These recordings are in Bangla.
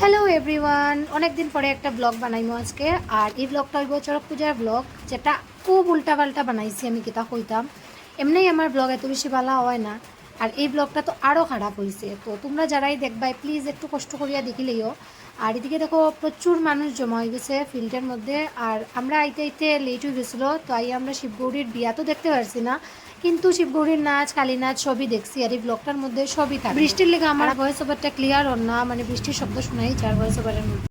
হ্যালো এভরিওয়ান, অনেক দিন পরে একটা ব্লগ বানাইমো আজকে। আর এই ব্লগটা হইব চড়ক পূজার ব্লগ, যেটা খুব উল্টাপাল্টা বানাইছি। আমি কিতা কইতাম, এমনিই আমার ব্লগ এত বেশি ভালো হয় না, আর এই ব্লগটা তো আরও খারাপ হয়েছে। তো তোমরা যারাই দেখবাই প্লিজ একটু কষ্ট করিয়া দেখিলেও। আর এদিকে দেখো প্রচুর মানুষ জমা হয়ে গেছে ফিল্ডের মধ্যে। আর আমরা আইতে আইতে লেট হয়ে গেছিলো, তো আমরা শিবগৌরীর বিয়া তো দেখতে পারছি না, কিন্তু শিবগৌরীর নাচ, কালী নাচ সবই দেখছি। আর এই ব্লগটার মধ্যে সবই থাকে। বৃষ্টির লেগে আমার ভয়েস ওভারটা ক্লিয়ার হল না, মানে বৃষ্টির শব্দ শোনাই যার ভয়েস ওভারের মধ্যে।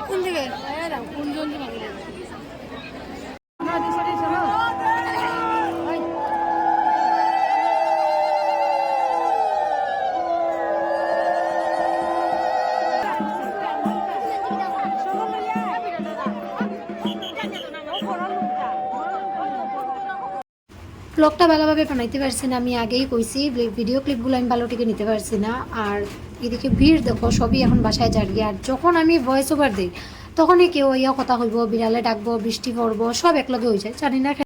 কোন দিকে ব্লগটা ভালোভাবে বানাইতে পারছি না, আমি আগেই কইছি। ভিডিও ক্লিপগুলো আমি ভালো টিকে নিতে পারছি না। আর এদিকে ভিড় দেখো, সবই এখন বাসায় যাড়িয়ে। আর যখন আমি ভয়েস ওভার দিই তখনই কেউ ইয়া কথা হইব, বিড়ালে ডাকবো, বৃষ্টি পড়বো, সব একলগে হয়ে যায়, জানি না।